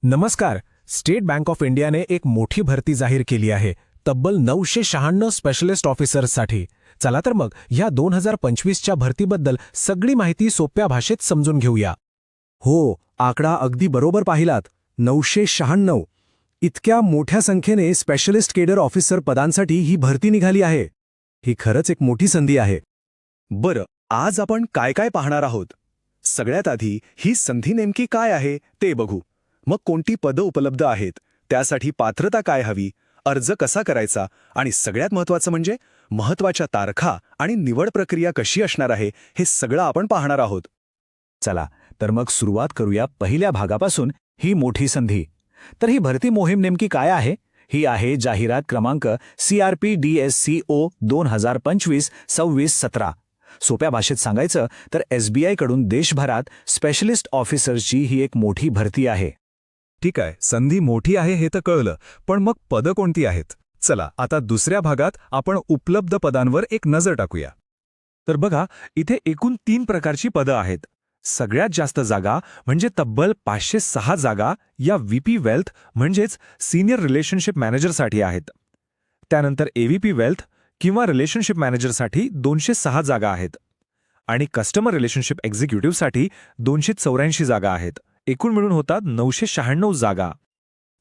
नमस्कार. State bank of इंडियाने एक मोठी भरती जाहीर केली आहे, तब्बल 996 स्पेशलिस्ट ऑफिसर्ससाठी. चला तर मग ह्या 2025च्या भरतीबद्दल सगळी माहिती सोप्या भाषेत समजून घेऊया. हो, आकडा अगदी बरोबर पाहिलात. 996. इतक्या मोठ्या संख्येने स्पेशलिस्ट केडर ऑफिसर पदांसाठी ही भरती निघाली आहे. ही खरंच एक मोठी संधी आहे. बरं, आज आपण काय काय पाहणार आहोत? सगळ्यात आधी ही संधी नेमकी काय आहे ते बघू. मग कोणती पदं उपलब्ध आहेत, त्यासाठी पात्रता काय हवी, अर्ज कसा करायचा आणि सगळ्यात महत्त्वाचं म्हणजे महत्त्वाच्या तारखा आणि निवड प्रक्रिया कशी असणार आहे हे सगळं आपण पाहणार आहोत. चला तर मग सुरुवात करूया पहिल्या भागापासून, ही मोठी संधी. तर ही भरती मोहीम नेमकी काय आहे? ही आहे जाहिरात क्रमांक CRPDSCO 2025-26-17. सोप्या भाषेत सांगायचं तर SBI कडून देशभरात स्पेशलिस्ट ऑफिसर्सची ही एक मोठी भरती आहे. ठीक आहे, संधी मोठी आहे हे तर कळलं, पण मग पदं कोणती आहेत? चला आता दुसऱ्या भागात आपण उपलब्ध पदांवर एक नजर टाकूया. तर बघा, इथे एकूण 3 प्रकारची पदं आहेत. सगळ्यात जास्त जागा म्हणजे तब्बल 506 जागा या VP वेल्थ म्हणजेच सिनियर रिलेशनशिप मॅनेजरसाठी आहेत. त्यानंतर AVP वेल्थ किंवा रिलेशनशिप मॅनेजरसाठी 206 जागा आहेत. आणि कस्टमर रिलेशनशिप एक्झिक्युटिव्हसाठी 284 जागा आहेत. एकूण मिळून होतात 996 जागा.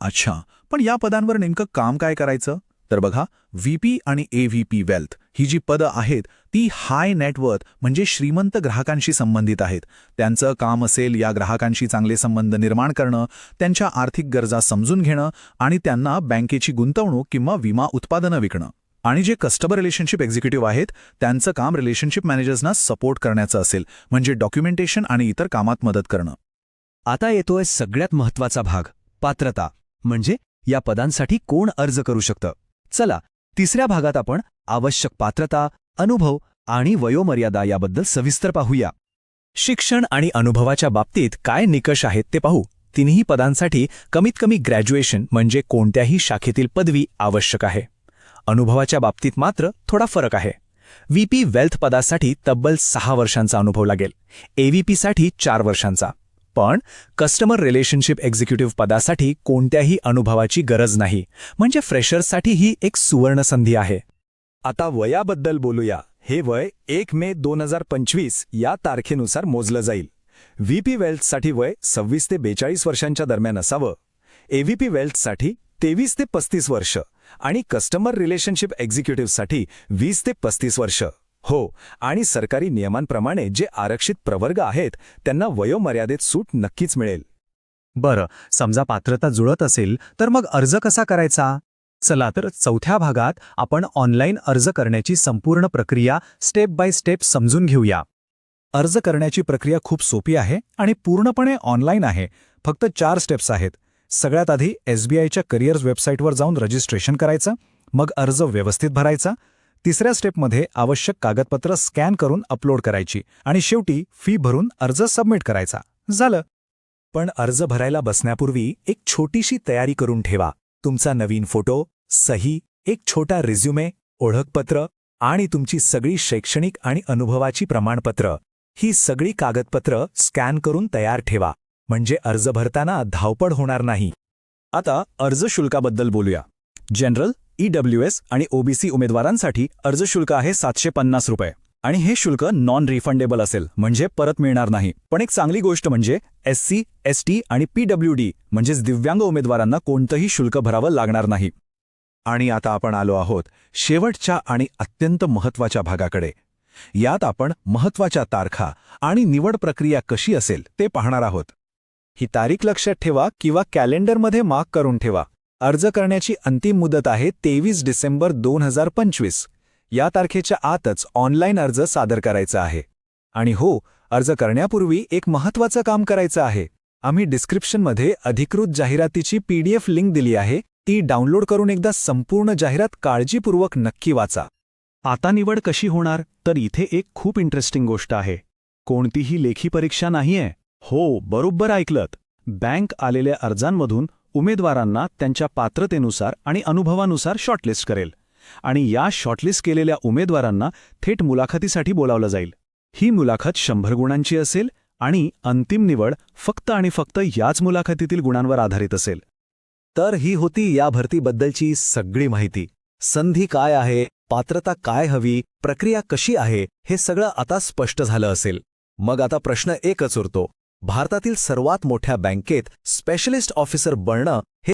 अच्छा, पण या पदांवर नेमकं काम काय करायचं? तर बघा, VP आणि AVP वेल्थ ही जी पदं आहेत ती हाय नेटवर्थ म्हणजे श्रीमंत ग्राहकांशी संबंधित आहेत. त्यांचं काम असेल या ग्राहकांशी चांगले संबंध निर्माण करणं, त्यांच्या आर्थिक गरजा समजून घेणं आणि त्यांना बँकेची गुंतवणूक किंवा विमा उत्पादनं विकणं. आणि जे कस्टमर रिलेशनशिप एक्झिक्युटिव्ह आहेत त्यांचं काम रिलेशनशिप मॅनेजर्सना सपोर्ट करण्याचं असेल, म्हणजे डॉक्युमेंटेशन आणि इतर कामात मदत करणं. आता येतोय सगळ्यात महत्त्वाचा भाग, पात्रता. म्हणजे या पदांसाठी कोण अर्ज करू शकतं. चला, तिसऱ्या भागात आपण आवश्यक पात्रता, अनुभव आणि वयोमर्यादा याबद्दल सविस्तर पाहूया. शिक्षण आणि अनुभवाच्या बाबतीत काय निकष आहेत ते पाहू. तिन्ही पदांसाठी कमीत कमी ग्रॅज्युएशन म्हणजे कोणत्याही शाखेतील पदवी आवश्यक आहे. अनुभवाच्या बाबतीत मात्र थोडा फरक आहे. VP वेल्थ पदासाठी तब्बल 6 वर्षांचा अनुभव लागेल, AVP साठी 4 वर्षांचा. पण कस्टमर रिलेशनशिप एक्झिक्युटिव्ह पदासाठी कोणत्याही अनुभवाची गरज नाही, म्हणजे फ्रेशर्ससाठी ही एक सुवर्ण संधी आहे. आता वयाबद्दल बोलूया. हे वय 1 मे 2025 या तारखेनुसार मोजलं जाईल. VP वेल्थसाठी वय 26 ते 42 वर्षांच्या दरम्यान असावं. AVP वेल्थसाठी 23 ते 35 वर्ष आणि कस्टमर रिलेशनशिप एक्झिक्युटिव्हसाठी 20 ते 35 वर्ष. हो, आणि सरकारी नियमांप्रमाणे जे आरक्षित प्रवर्ग आहेत त्यांना वयोमर्यादेत सूट नक्कीच मिळेल. बरं, समजा पात्रता जुळत असेल तर मग अर्ज कसा करायचा? चला तर चौथ्या भागात आपण ऑनलाईन अर्ज करण्याची संपूर्ण प्रक्रिया स्टेप बाय स्टेप समजून घेऊया. अर्ज करण्याची प्रक्रिया खूप सोपी आहे आणि पूर्णपणे ऑनलाईन आहे. फक्त 4 स्टेप्स आहेत. सगळ्यात आधी SBIच्या करिअर्स वेबसाईटवर जाऊन रजिस्ट्रेशन करायचं, मग अर्ज व्यवस्थित भरायचा. तिसऱ्या स्टेपमध्ये आवश्यक कागदपत्र स्कॅन करून अपलोड करायची आणि शेवटी फी भरून अर्ज सबमिट करायचा. झालं. पण अर्ज भरायला बसण्यापूर्वी एक छोटीशी तयारी करून ठेवा. तुमचा नवीन फोटो, सही, एक छोटा रिझ्युमे, ओळखपत्र आणि तुमची सगळी शैक्षणिक आणि अनुभवाची प्रमाणपत्र, ही सगळी कागदपत्र स्कॅन करून तयार ठेवा, म्हणजे अर्ज भरताना धावपळ होणार नाही. आता अर्ज शुल्काबद्दल बोलूया. जनरल, EWS आणि OBC उमेदवारांसाठी अर्ज शुल्क आहे 750 रुपये आणि हे शुल्क नॉन रिफंडेबल असेल, म्हणजे परत मिळणार नाही. पण एक चांगली गोष्ट म्हणजे SC, ST आणि PWD म्हणजेच दिव्यांग उमेदवारांना कोणतंही शुल्क भरावं लागणार नाही. आणि आता आपण आलो आहोत शेवटच्या आणि अत्यंत महत्त्वाच्या भागाकडे. यात आपण महत्त्वाच्या तारखा आणि निवड प्रक्रिया कशी असेल ते पाहणार आहोत. ही तारीख लक्षात ठेवा किंवा कॅलेंडरमध्ये मार्क करून ठेवा. अर्ज करण्याची अंतिम मुदत आहे 23 डिसेंबर 2025. या तारखेच्या आतच ऑनलाईन अर्ज सादर करायचा आहे. आणि हो, अर्ज करण्यापूर्वी एक महत्त्वाचं काम करायचं आहे. आम्ही डिस्क्रिप्शनमध्ये अधिकृत जाहिरातीची PDF लिंक दिली आहे. ती डाउनलोड करून एकदा संपूर्ण जाहिरात काळजीपूर्वक नक्की वाचा. आता निवड कशी होणार? तर इथे एक खूप इंटरेस्टिंग गोष्ट आहे. कोणतीही लेखी परीक्षा नाहीये. हो, बरोबर ऐकलत. बँक आलेल्या अर्जांमधून उमेदवारांना त्यांच्या पात्रतेनुसार आणि अनुभवानुसार शॉर्टलिस्ट करेल आणि या शॉर्टलिस्ट केलेल्या उमेदवारांना थेट मुलाखतीसाठी बोलावलं जाईल. ही मुलाखत 100 गुणांची असेल आणि अंतिम निवड फक्त आणि फक्त याच मुलाखतीतील गुणांवर आधारित असेल. तर ही होती या भरतीबद्दलची सगळी माहिती. संधी काय आहे, पात्रता काय हवी, प्रक्रिया कशी आहे, हे सगळं आता स्पष्ट झालं असेल. मग आता प्रश्न एकच उरतो, भारतातील सर्वात मोठ्या बँकेत स्पेशलिस्ट ऑफिसर बनणं हे